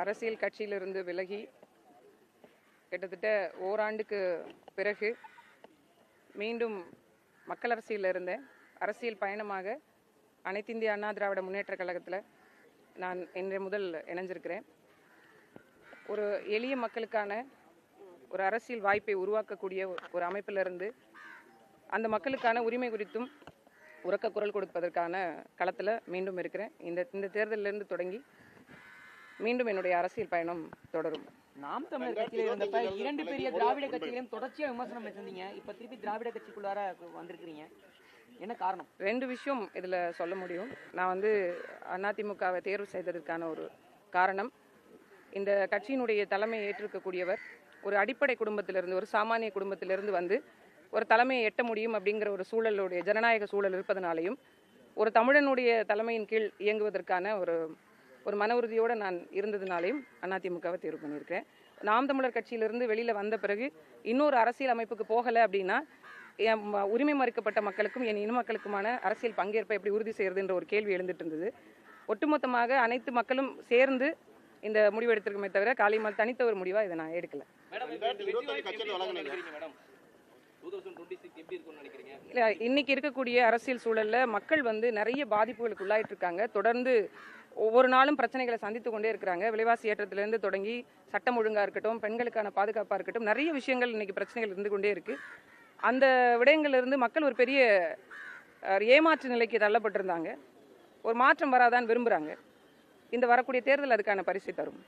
அரசியல் கட்சியிலிருந்து விலகி கிட்டத்தட்ட ஓராண்டுக்கு பிறகு மீண்டும் மக்கள் அரசியலில் இருந்தேன். அரசியல் பயணமாக அனைத்து இந்திய அண்ணா திராவிட முன்னேற்ற கழகத்தில் நான் இன்றைய முதல் இணைஞ்சிருக்கிறேன். ஒரு எளிய மக்களுக்கான ஒரு அரசியல் வாய்ப்பை உருவாக்கக்கூடிய ஒரு அமைப்பிலிருந்து அந்த மக்களுக்கான உரிமை குறித்தும் உரக்க குரல் கொடுப்பதற்கான களத்தில் மீண்டும் இருக்கிறேன். இந்த தேர்தலிலிருந்து தொடங்கி மீண்டும் என்னுடைய அரசியல் பயணம் தொடரும். நாம் தமிழர் கட்சியில இருந்தப்ப இரண்டு பெரிய திராவிட கட்சிகளையும் தொடர்ச்சியா விமர்சனம் வச்சிருந்தீங்க. இப்ப திருப்பி திராவிட கட்சிக்குள்ளார வந்திருக்கிறீங்க, என்ன காரணம்? ரெண்டு விஷயம் இதில் சொல்ல முடியும். நான் அதிமுகவை தேர்வு செய்ததற்கான ஒரு காரணம், இந்த கட்சியினுடைய தலைமையை ஏற்றிருக்கக்கூடியவர் ஒரு அடிப்படை குடும்பத்திலிருந்து, ஒரு சாமானிய குடும்பத்திலிருந்து வந்து ஒரு தலைமையை எட்ட முடியும் அப்படிங்கிற ஒரு சூழலுடைய ஜனநாயக சூழல் இருப்பதனாலையும் ஒரு தமிழனுடைய தலைமையின் கீழ் இயங்குவதற்கான ஒரு மன உறுதியோடு நான் இருந்ததுனாலையும் அதிமுகவை தேர்வு பண்ணியிருக்கேன். நாம் தமிழர் கட்சியிலிருந்து வெளியில் வந்த பிறகு இன்னொரு அரசியல் அமைப்புக்கு போகலை அப்படின்னா உரிமை மறுக்கப்பட்ட மக்களுக்கும் என் இன மக்களுக்குமான அரசியல் பங்கேற்பை எப்படி உறுதி செய்யறதுன்ற ஒரு கேள்வி எழுந்துட்டு இருந்தது. ஒட்டுமொத்தமாக அனைத்து மக்களும் சேர்ந்து இந்த முடிவு எடுத்திருக்குமே தவிர காளியம்மாள் தனித்த ஒரு முடிவாக இதை நான் எடுக்கல. இல்லை, இன்னைக்கு இருக்கக்கூடிய அரசியல் சூழல்ல மக்கள் நிறைய பாதிப்புகளுக்கு உள்ளாயிட்டு இருக்காங்க. தொடர்ந்து ஒவ்வொரு நாளும் பிரச்சனைகளை சந்தித்து கொண்டே இருக்கிறாங்க. விலைவாசி ஏற்றத்திலிருந்து தொடங்கி சட்டம் ஒழுங்கா இருக்கட்டும், பெண்களுக்கான பாதுகாப்பாக இருக்கட்டும், நிறைய விஷயங்கள் இன்னைக்கு பிரச்சனைகள் இருந்து கொண்டே இருக்கு. அந்த விடயங்கள்ல இருந்து மக்கள் ஒரு பெரிய ஏமாற்று நிலைக்கு தள்ளப்பட்டிருந்தாங்க. ஒரு மாற்றம் வராதான் விரும்புறாங்க. இந்த வரக்கூடிய தேர்தல் அதுக்கான பரிசை தரும்.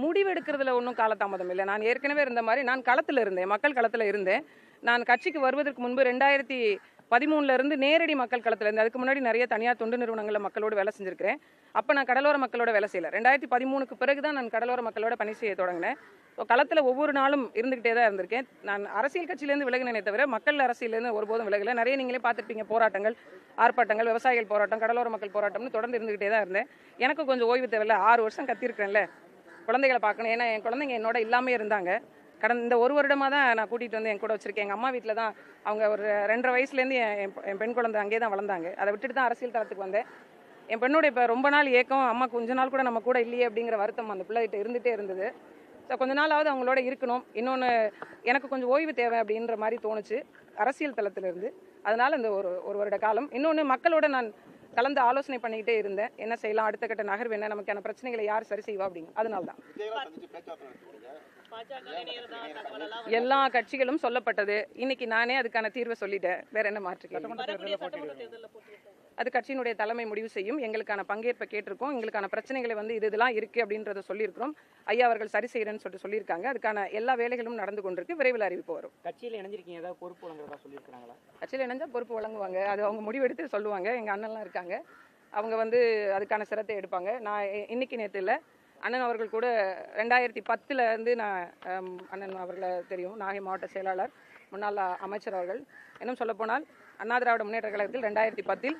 முடிவெடுக்கிறதுல ஒன்றும் காலதாமதம் இல்லை. நான் ஏற்கனவே இருந்த மாதிரி நான் களத்தில் இருந்தேன், மக்கள் களத்தில் இருந்தேன். நான் கட்சிக்கு வருவதற்கு முன்பு 2013 இருந்து நேரடி மக்கள் களத்தில் இருந்தேன். அதுக்கு முன்னாடி நிறைய தனியார் தொண்டு நிறுவனங்களில் மக்களோட வேலை செஞ்சிருக்கிறேன். அப்போ நான் கடலோர மக்களோட வேலை செய்யல. 2013க்கு பிறகுதான் நான் கடலோர மக்களோட பணி செய்ய தொடங்கினேன். ஸோ களத்தில் ஒவ்வொரு நாளும் இருந்துகிட்டே தான் இருந்திருக்கேன். நான் அரசியல் கட்சியிலேருந்து விலகினே தவிர மக்கள் அரசியலேருந்து ஒருபோதும் விலகலை. நிறைய நீங்களே பார்த்துருப்பீங்க, போராட்டங்கள், ஆர்ப்பாட்டங்கள், விவசாயிகள் போராட்டம், கடலோர மக்கள் போராட்டம்னு தொடர்ந்து இருந்துகிட்டே தான் இருந்தேன். எனக்கு கொஞ்சம் ஓய்வு தேவையில்லை. 6 வருஷம் கத்திருக்கிறேன்ல, குழந்தைகளை பார்க்கணும். ஏன்னா என் குழந்தைங்க என்னோட இல்லாமே இருந்தாங்க. இந்த 1 வருடமாக தான் நான் கூட்டிகிட்டு வந்து என் கூட வச்சிருக்கேன். எங்கள் அம்மா வீட்டில் தான் அவங்க ஒரு 2.5 வயசுலேருந்து என் பெண் குழந்தை அங்கேயே தான் வளர்ந்தாங்க. அதை விட்டுட்டு தான் அரசியல் தளத்துக்கு வந்தேன். என் பெண்ணோட இப்போ ரொம்ப நாள் ஏக்கம், அம்மா கொஞ்ச நாள் கூட நம்ம கூட இல்லையே அப்படிங்கிற வருத்தம் அந்த பிள்ளைகிட்ட இருந்துகிட்டே இருந்தது. ஸோ கொஞ்ச நாளாவது அவங்களோட இருக்கணும். இன்னொன்று எனக்கு கொஞ்சம் ஓய்வு தேவை அப்படின்ற மாதிரி தோணுச்சு அரசியல் தளத்திலிருந்து. அதனால் இந்த ஒரு வருட காலம் இன்னொன்று மக்களோட நான் கலந்து ஆலோசனை பண்ணிக்கிட்டே இருந்தேன். என்ன செய்யலாம், அடுத்த கட்ட நகர்வு என்ன, நமக்கான பிரச்சனைகளை யார் சரி செய்வா அப்படிங்க. அதனால தான் எல்லா கட்சிகளும் சொல்லப்பட்டது. இன்னைக்கு நானே அதுக்கான தீர்வை சொல்லிட்டேன். வேற என்ன மாற்றுக்கிறேன்? அது கட்சியினுடைய தலைமை முடிவு செய்யும். எங்களுக்கான பங்கேற்பை கேட்டிருக்கோம். எங்களுக்கான பிரச்சனைகளை இதெல்லாம் இருக்கு அப்படின்றத சொல்லியிருக்கிறோம். ஐயா அவர்கள் சரி செய்யறேன்னு சொல்லியிருக்காங்க. அதுக்கான எல்லா வேலைகளும் நடந்து கொண்டிருக்கு. விரைவில் அறிவிப்பு வரும். கட்சியில் இணைஞ்சிருக்கீங்க, ஏதாவது பொறுப்பு வழங்குறதா சொல்லியிருக்காங்களா? கட்சியில் இணைஞ்சா பொறுப்பு வழங்குவாங்க. அது அவங்க முடிவெடுத்து சொல்லுவாங்க. எங்க அண்ணன்லாம் இருக்காங்க, அவங்க அதுக்கான சிரத்தை எடுப்பாங்க. நான் இன்னைக்கு நேற்று இல்லை, அண்ணன் அவர்கள் கூட 2010 இருந்து நான் அண்ணன் அவர்களை தெரியும், நாகை மாவட்ட செயலாளர், முன்னாள் அமைச்சர் அவர்கள். இன்னும் சொல்லப்போனால் அண்ணா திராவிட முன்னேற்ற கழகத்தில் 2010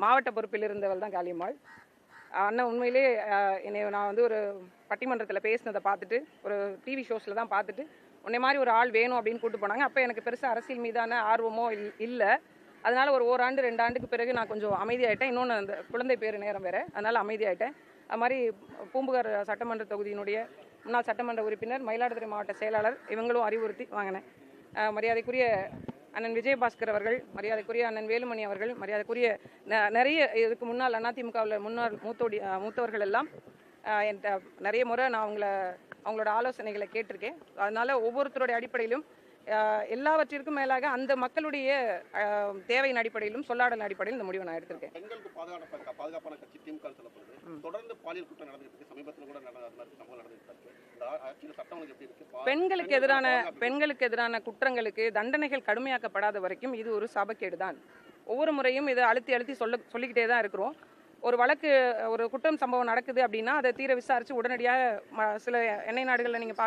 மாவட்ட பொறுப்பில் இருந்தவள் தான் காளியம்மாள். அண்ணன் உண்மையிலே என்னை நான் ஒரு பட்டிமன்றத்தில் பேசினதை பார்த்துட்டு, ஒரு டிவி ஷோஸில் தான் பார்த்துட்டு, உன்னை மாதிரி ஒரு ஆள் வேணும் அப்படின்னு கூப்பிட்டு போனாங்க. அப்போ எனக்கு பெருசாக அரசியல் மீதான ஆர்வமோ இல்லை. அதனால் ஒரு ஓராண்டு 2 ஆண்டுக்கு பிறகு நான் கொஞ்சம் அமைதியாயிட்டேன். இன்னொன்று அந்த குழந்தை பேர் நேரம் வேறு, அதனால் அமைதியாயிட்டேன். அது மாதிரி பூம்புகார் சட்டமன்ற தொகுதியினுடைய முன்னாள் சட்டமன்ற உறுப்பினர், மயிலாடுதுறை மாவட்ட செயலாளர், இவங்களும் அறிவுறுத்தி வாங்கினேன். மரியாதைக்குரிய அண்ணன் விஜயபாஸ்கர் அவர்கள், மரியாதைக்குரிய அண்ணன் வேலுமணி அவர்கள், மரியாதைக்குரிய நிறைய இதுக்கு முன்னால் அதிமுகவில் முன்னாள் மூத்தவர்கள் எல்லாம் என்கிட்ட நிறைய முறை நான் அவங்களோட ஆலோசனைகளை கேட்டிருக்கேன். அதனால ஒவ்வொருத்தருடைய அடிப்படையிலும் எல்லாவற்றிற்கும் மேலாக அந்த மக்களுடைய தேவையின் அடிப்படையிலும் சொல்லாடல் அடிப்படையில் இந்த முடிவை நான் எடுத்திருக்கேன். பெண்களுக்கு பாதுகாப்பான கட்சி திமுக சொல்லப்படுது. தொடர்ந்து பாலியல் குற்றம் நடந்துட்டு சமீபத்தில் கூட சம்பவம் நடந்துட்டு. பெண்களுக்கு எதிரான குற்றங்களுக்கு தண்டனைகள் கடுமையாக்கப்படாத வரைக்கும் இது ஒரு சாபக்கேடுதான். ஒவ்வொரு முறையும் இதை அழுத்தி சொல்லிக்கிட்டே தான் இருக்கிறோம். ஒரு வழக்கு, ஒரு குற்றம் சம்பவம் நடக்குது அப்படின்னா அதை தீர விசாரித்து உடனடியாக சில எண்ணெய் நாடுகளில் நீங்கள்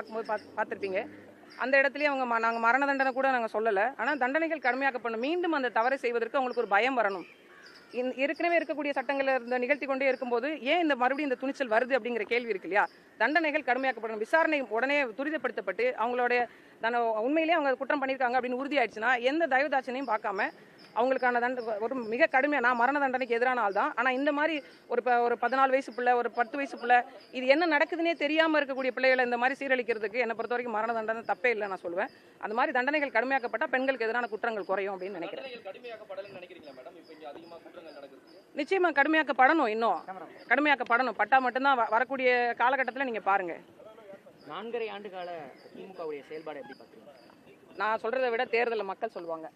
பார்த்துருப்பீங்க, அந்த இடத்துலயே நாங்கள் மரண தண்டனை கூட நாங்கள் சொல்லலை. ஆனால் தண்டனைகள் கடுமையாக்கப்படணும். மீண்டும் அந்த தவறை செய்வதற்கு அவங்களுக்கு ஒரு பயம் வரணும். ஏற்கனவே இருக்கக்கூடிய சட்டங்களை நிகழ்த்தி கொண்டே இருக்கும்போது ஏன் மறுபடியும் இந்த துணிச்சல் வருது அப்படிங்கிற கேள்வி இருக்கு இல்லையா? தண்டனைகள் கடுமையாக்கப்படணும். விசாரணை உடனே துரிதப்படுத்தப்பட்டு அவங்களுடைய உண்மையிலேயே அவங்க குற்றம் பண்ணியிருக்காங்க அப்படின்னு உறுதியாயிடுச்சுன்னா எந்த தயவுதாட்சணையும் பார்க்காம அவங்களுக்கான ஒரு மிக கடுமையாக, நான் மரண தண்டனைக்கு எதிரான ஆள் தான், ஆனால் இந்த மாதிரி ஒரு 14 வயசு பிள்ளை, ஒரு 10 வயசு பிள்ளை, இது என்ன நடக்குதுன்னே தெரியாமல் இருக்கக்கூடிய பிள்ளைகளை இந்த மாதிரி சீரழிக்கிறதுக்கு என்னை பொறுத்த வரைக்கும் மரண தண்டனை தப்பே இல்லை நான் சொல்லுவேன். அந்த மாதிரி தண்டனைகள் கடுமையாக்கப்பட்டால் பெண்களுக்கு எதிரான குற்றங்கள் குறையும் அப்படின்னு நினைக்கிறேன். நிச்சயமா கடுமையாக்கப்படணும், இன்னும் கடுமையாக்கப்படணும். பட்டா மட்டும்தான் வரக்கூடிய காலகட்டத்தில் நீங்க பாருங்க. 4.5 ஆண்டு கால திமுகவுடைய செயல்பாடு எப்படி பார்க்குறீங்க? நான் சொல்றதை விட தேர்தலில் மக்கள் சொல்லுவாங்க.